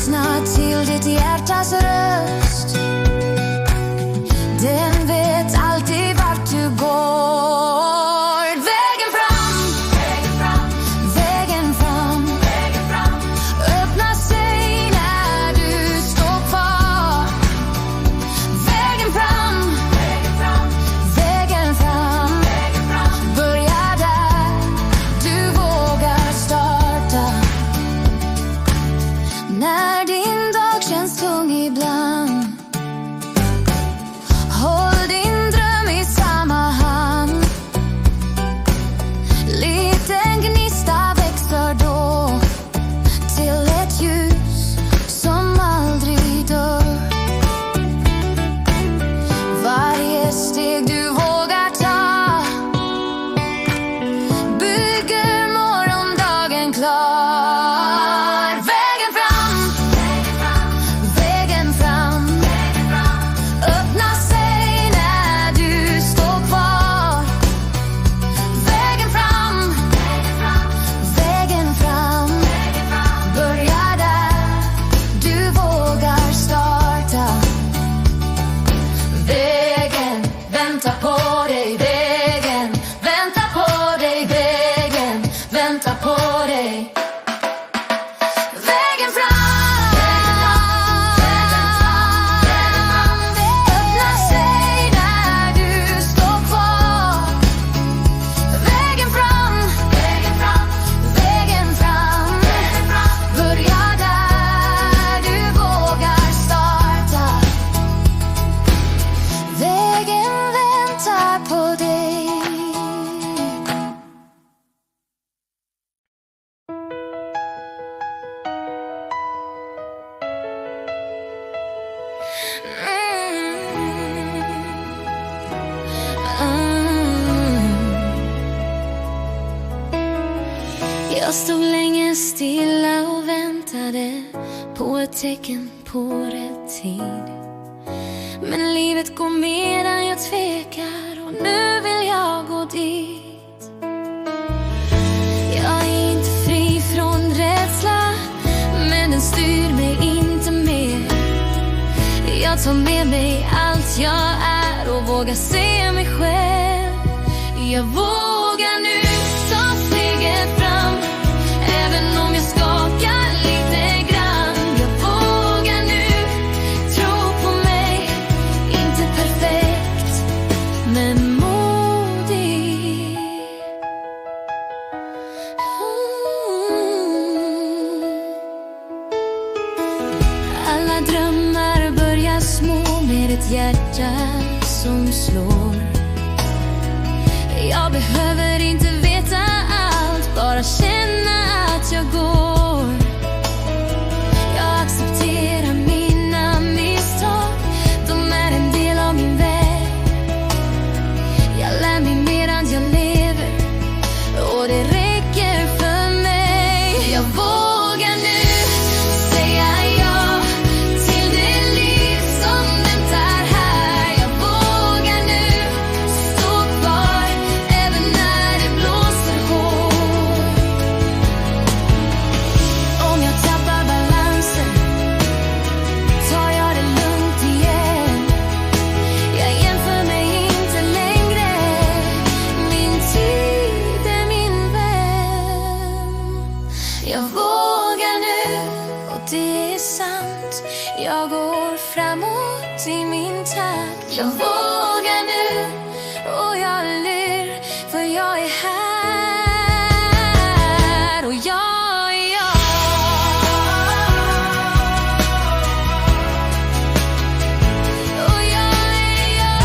Lyssna till ditt hjärtas röst. Den vet alltid vart du går. Vägen fram, vägen fram, vägen fram, vägen fram. Öppna sig när du står kvar. Vägen fram, vägen fram, vägen fram, vägen fram. Börja där du vågar starta. När din dag känns tung ibland, håll din dröm i samma hand. Liten gnista växer då till ett ljus som aldrig dör. Varje steg du vågar ta bygger morgondagen klar. Vägen fram, vägen fram, vägen fram, vägen fram. Öppna sig när du står kvar. Vägen fram, vägen fram, vägen fram, vägen fram. Börja där du vågar starta. Vägen väntar på dig, vägen väntar på dig, vägen väntar på dig. Vägen fram, öppna sig när du står kvar. Vägen fram, vägen fram, vägen fram, vägen fram. Börja där du vågar starta. Vägen väntar på dig. Jag stod länge stilla och väntade på ett tecken på rätt tid. Men livet går medan jag tvekar och nu vill jag gå dit. Jag är inte fri från rädsla, men den styr mig inte mer. Jag tar med mig allt jag är och vågar se mig själv. Jag vågar nu ta steget fram, även om jag skakar lite grann. Jag vågar nu tro på mig, inte perfekt, men modig. Alla drömmar börjar små med ett hjärta som slår. Jag behöver inte veta allt, bara känna att jag går. Jag accepterar mina misstag, de är en del av min väg. Jag lär mig medan jag lever, och det räcker för mig. Jag vågar nu säga ja till det liv som väntar här. Jag vågar nu stå kvar även när det blåser hårt. Om jag tappar balansen tar jag det lugnt igen. Jag jämför mig inte längre, min tid är min vän. Jag vågar nu, och det är sant. Jag går framåt i min takt. Jag vågar nu, och jag ler, för jag är här. Och jag är jag. Och jag är jag.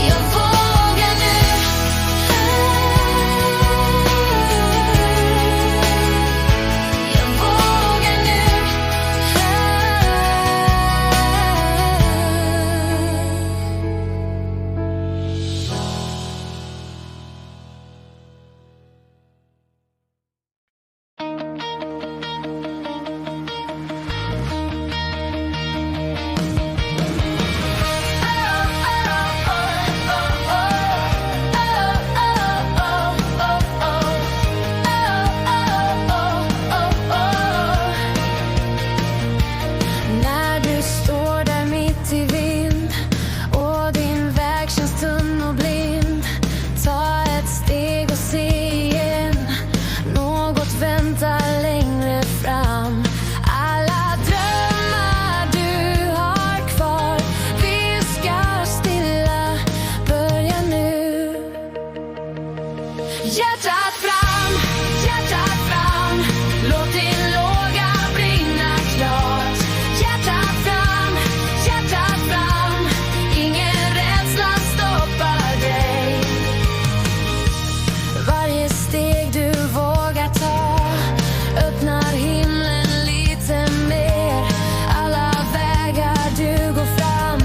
Jag vågar nu. Jag vågar nu. Hjärtat fram, låt din låga brinna klart. Hjärtat fram, ingen rädsla stoppar dig. Varje steg du vågar ta öppnar himlen lite mer. Alla vägar du går fram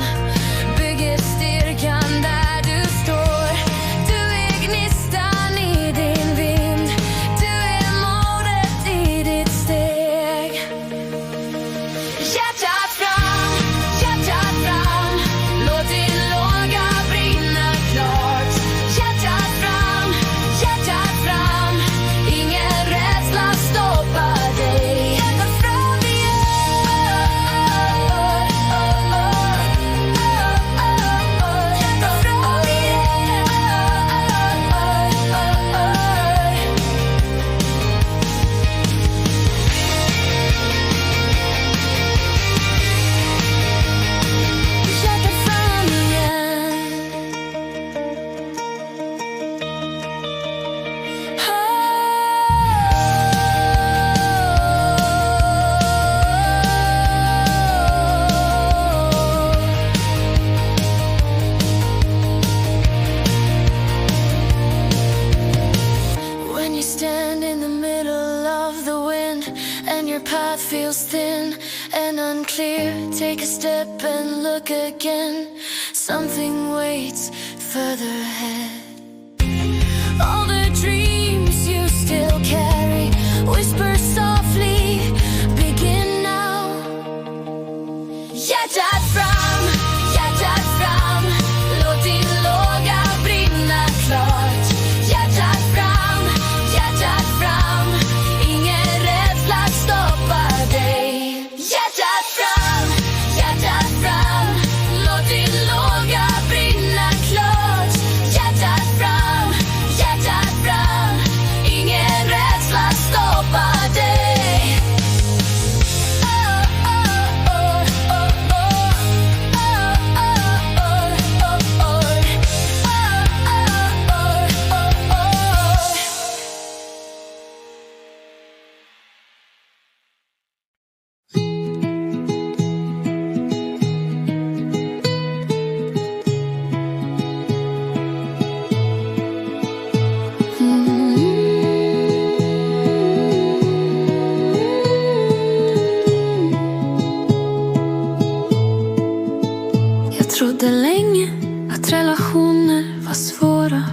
bygger styrkan där du står. Du är gnistan i din vind, du är modet i ditt steg. Hjärtat fram, låt din låga brinna klart. Hjärtat fram, ingen rädsla stoppar dig. Hjärtat fram When you stand in the middle of the wind and your path feels thin and unclear, take a step and look again. Something waits further ahead. All the dreams you still carry whisper softly, begin now. Hjärtat fram, låt din låga brinna klart. Hjärtat fram, ingen rädsla stoppar dig. Hjärtat fram, låt din låga brinna klart. Hjärtat fram, ingen rädsla stoppar dig. Jag trodde länge att relationer var svåra,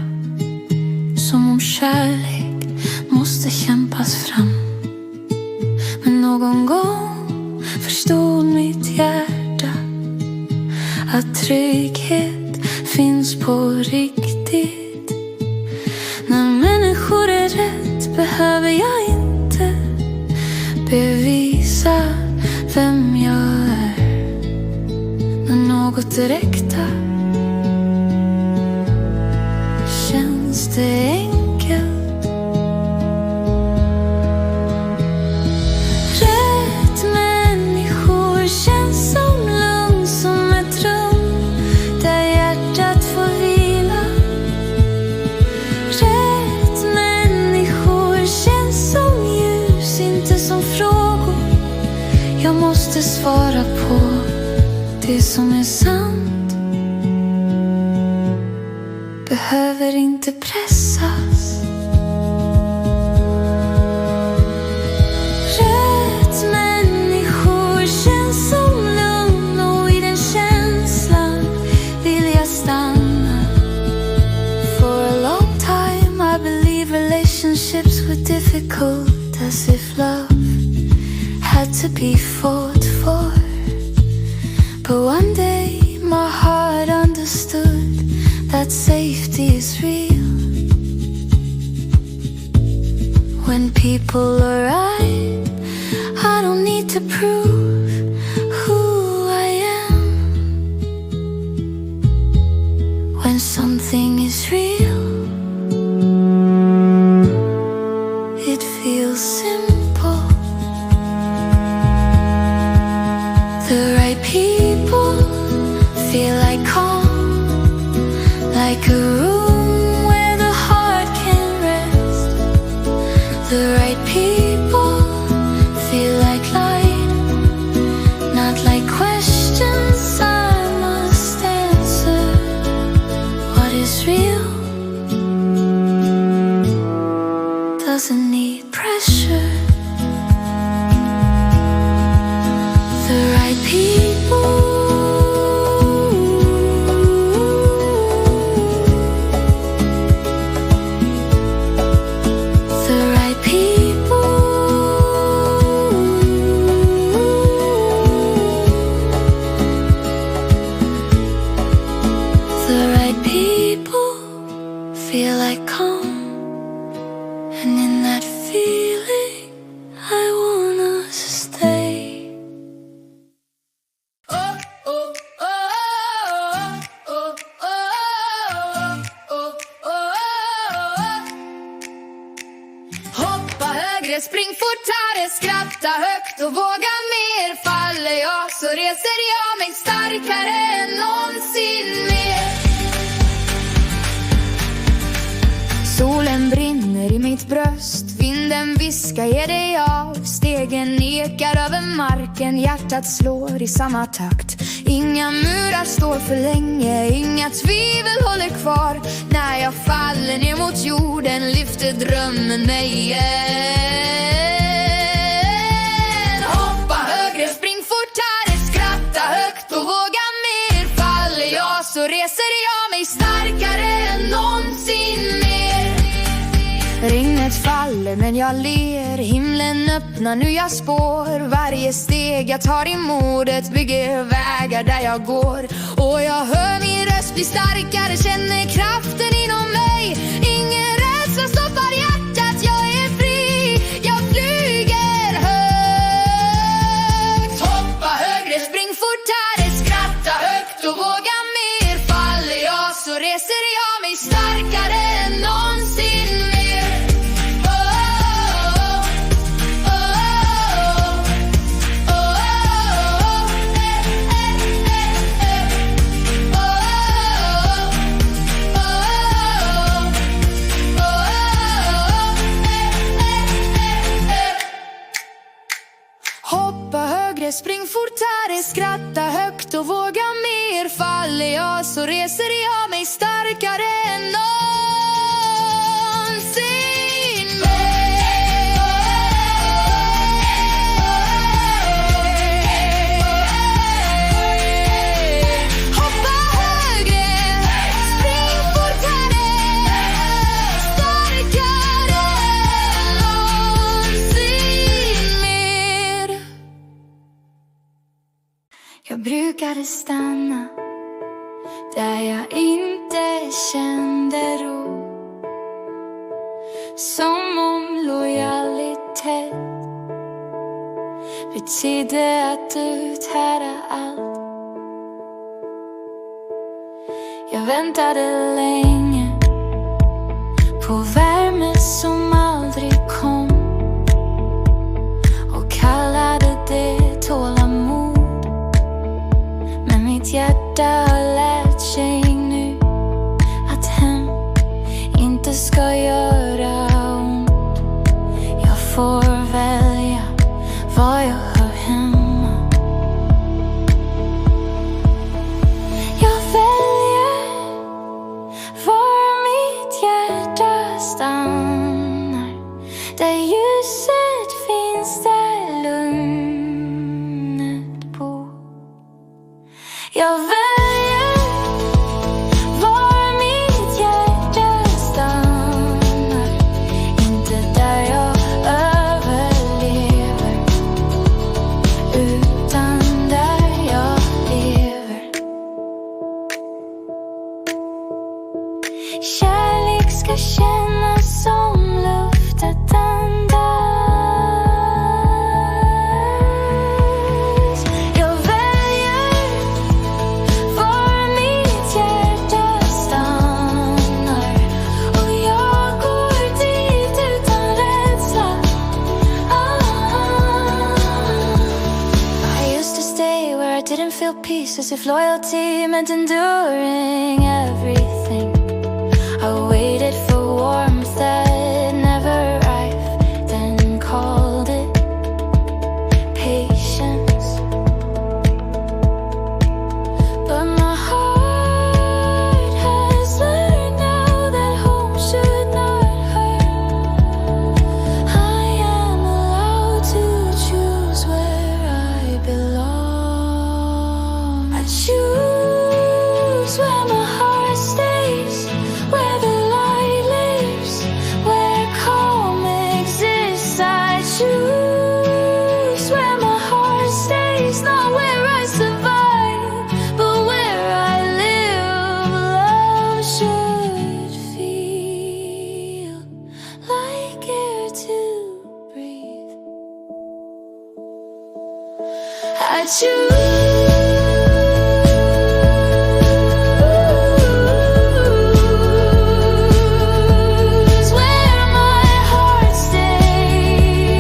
som om kärlek måste kämpas fram. Men någon gång förstod mitt hjärta att trygghet finns på riktigt. När människor är rätt behöver jag inte bevisa vem jag är. När något är äkta känns det enkelt. Rätt människor känns som lugn, som ett rum där hjärtat får vila. Rätt människor känns som ljus, inte som frågor jag måste svara på. Det som är sant behöver inte pressas. Rätt människor känns som lugn, och i den känslan vill jag stanna. For a long time I believe relationships were difficult, as if love had to be fought for. But one day my heart understood that safety is real. When people are right, I don't need to prove who I am. When something is real, it feels simple. The right people feel like calm, like a room where the heart can rest. högre, spring fortare, skratta högt och våga mer. Faller jag så reser jag mig starkare än någonsin mer. Solen brinner i mitt bröst, vinden viskar, ger dig av. Stegen ekar över marken, hjärtat slår i samma takt. Inga murar står för länge, inga tvivel håller kvar. När jag faller ner mot jorden lyfter drömmen mig igen. Hoppa högre, spring fortare, skratta högt och våga mer. Faller jag så reser jag mig starkare än någonsin mer. Regnet faller men jag ler, himlen öppnar nu jag spår. Varje steg jag tar i modet bygger vägar där jag går. Och jag hör min röst bli starkare, känner kraften inom mig. Ingen rädsla stoppar hjärtat, jag är fri, jag flyger högt. Hoppa högre, spring fortare, skratta högt och våga mer. Faller jag så reser jag mig starkare än någonsin mer. Spring fortare, skratta högt och våga mer. Faller jag så reser jag mig starkare än någonsin Hoppa högre, spring fortare, starkare än någonsin mer. Jag brukade stanna där jag inte kände ro, som om lojalitet betydde att uthärda allt. Jag väntade länge på värme som aldrig kom och kallade det tålamod. Men mitt hjärta har lärt sig nu att hem inte ska göra ont. Jag får välja var jag hör hemma. Jag väljer var mitt hjärta stannar. Där ljuset finns, där lugnet bor. Jag väljer var mitt hjärta stannar, inte där jag överlever, utan där jag lever. Kärlek ska kännas som luft att andas. Jag väljer var mitt hjärta stannar, och jag går dit utan rädsla. I used to stay where I didn't feel peace, as if loyalty meant enduring everything. I waited for warmth that never arrived, then called it patience. But my heart has learned now that home should not hurt. I am allowed to choose where I belong. I choose where my heart stays, where the light lives, where calm exists. I choose where my heart stays, not where I survive, but where I live. Love should feel like air to breathe. I choose where my heart stays.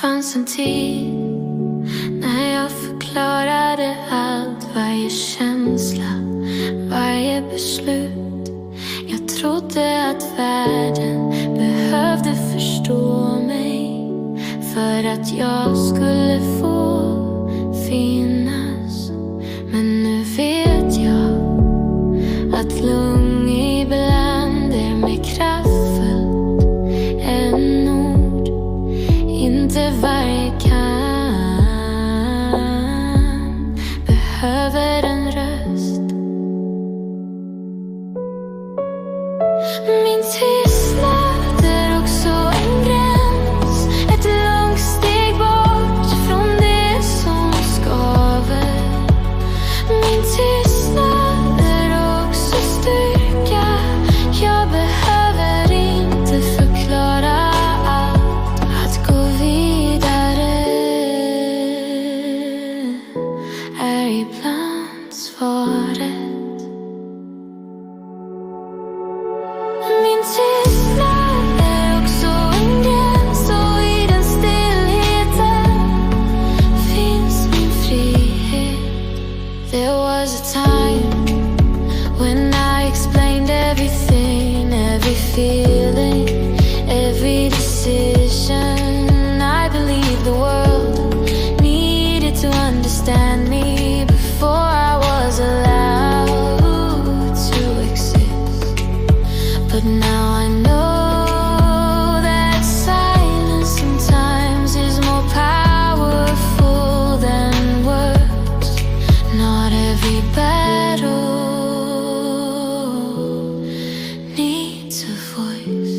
fanns en tid när jag förklarade allt, varje känsla, varje beslut. Jag trodde att världen behövde förstå mig för att jag skulle få finnas. Men nu vet jag att lugn ibland är mer kraftfullt än ord. Inte varje kan behöver en röst. Min tystnad är också en gräns, ett långt steg bort från det som skaver. Min tystnad är också styrka. Jag behöver inte förklara allt. Att gå vidare är ibland svaret. Min tystnad är också en gräns, och i den stillheten finns min frihet. There was a time when I explained everything, every feeling, every decision. I believed the world needed to understand me before I was allowed to exist. But now I know that silence sometimes is more powerful than words. Not every battle needs a voice.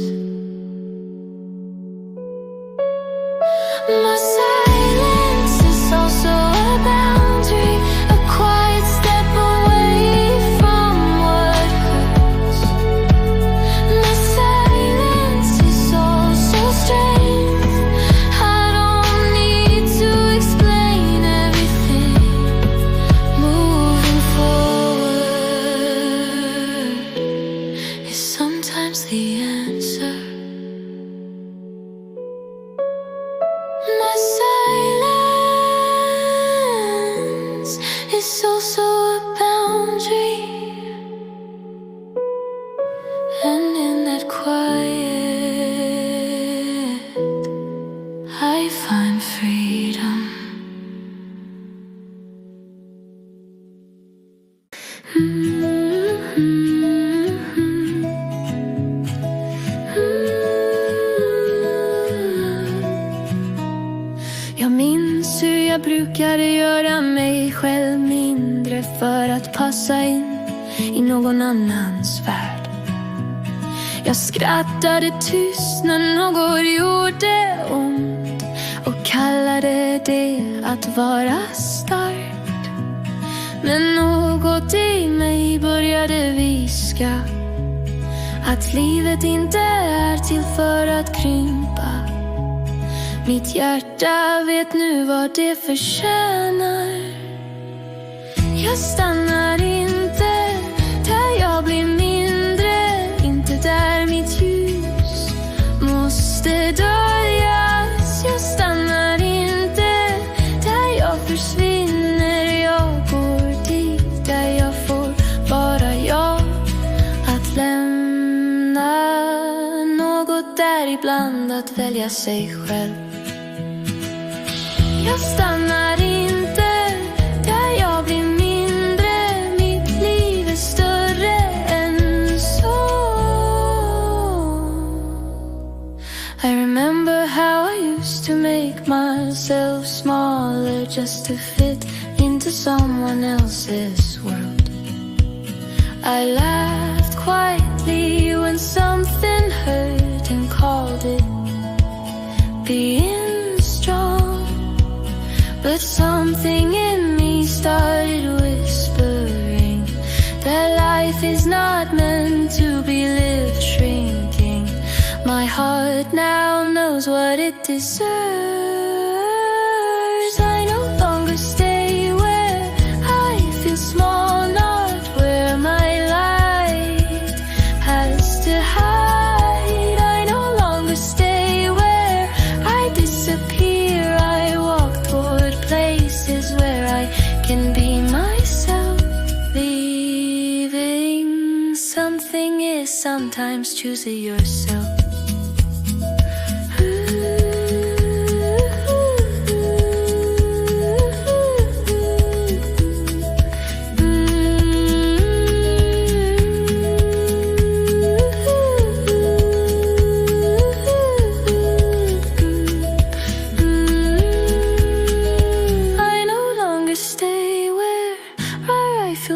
My silence is also a boundary, a quiet step away from what hurts. My silence is also strength. I don't need to explain everything. Moving forward is sometimes the answer. My silence is also a boundary, and in that quiet I find freedom. Jag minns hur jag brukade göra mig själv mindre för att passa in i någon annans värld. Jag skrattade tyst när något gjorde ont och kallade det att vara stark. Men något i mig började viska att livet inte är till för att krympa. Mitt hjärta vet nu vad det förtjänar. Jag stannar inte där jag blir mindre, inte där mitt ljus måste döljas. Jag stannar inte där jag försvinner, jag går dit där jag får vara jag. Att lämna något där ibland, att välja sig själv. Jag stannar inte där jag blir mindre, mitt liv är större än så. I remember how I used to make myself smaller just to fit into someone else's world. I laughed quietly when something hurt and called it being strong. But something in me started whispering that life is not meant to be lived shrinking. My heart now knows what it deserves. I no longer stay where I feel small, not where my light has to hide. I no longer stay where I disappear. sometimes choose it yourself.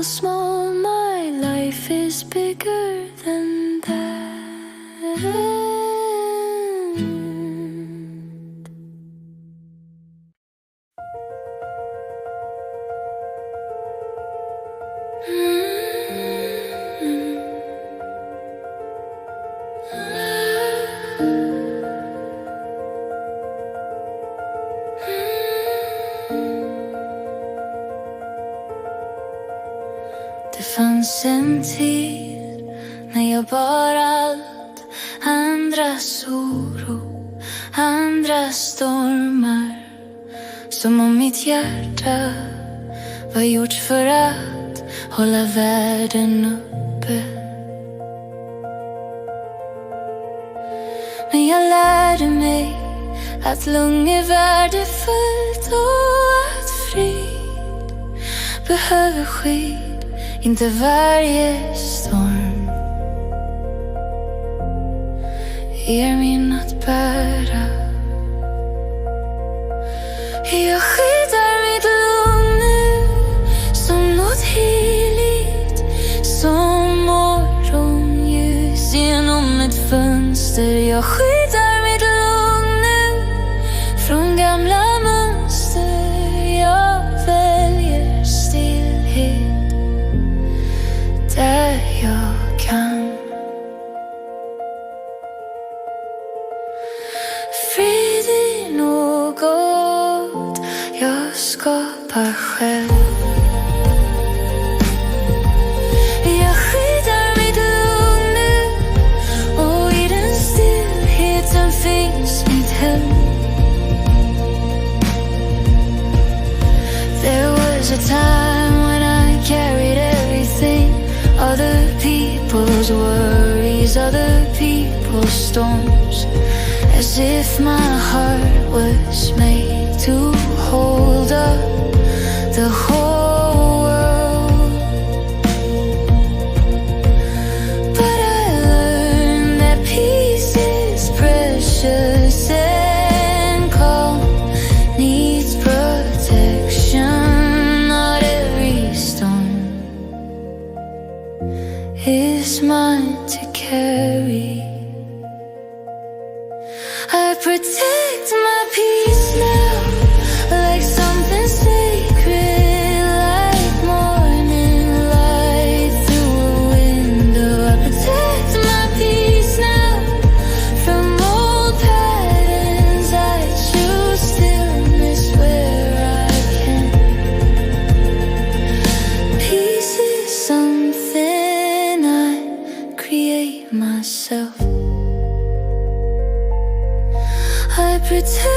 Small, my life is bigger than that. Det fanns en tid när jag bar allt, andras oro, andras stormar. Som om mitt hjärta var gjort för att hålla världen uppe. Men jag lärde mig att lugn är värdefullt och att frid behöver skydd. Inte varje storm är min att bära. Jag skyddar mitt lugn nu som något heligt, som morgonljus genom ett fönster. Jag skyddar mitt lugn nu från gamla mönster. Jag väljer stillhet där jag kan. Frid i något jag skapar själv. Jag skyddar mitt lugn nu och i den stillheten finns mitt hem. There was a time when I carried everything, other people's worries, other people's storms, as if my heart was made to hold up the whole world. But I learned that peace is precious and calm needs protection. Not every storm is mine to carry. I protect my peace now, like something sacred, like morning light through a window. I protect my peace now from old patterns. I choose stillness where I can. Peace is something I create myself. I pretend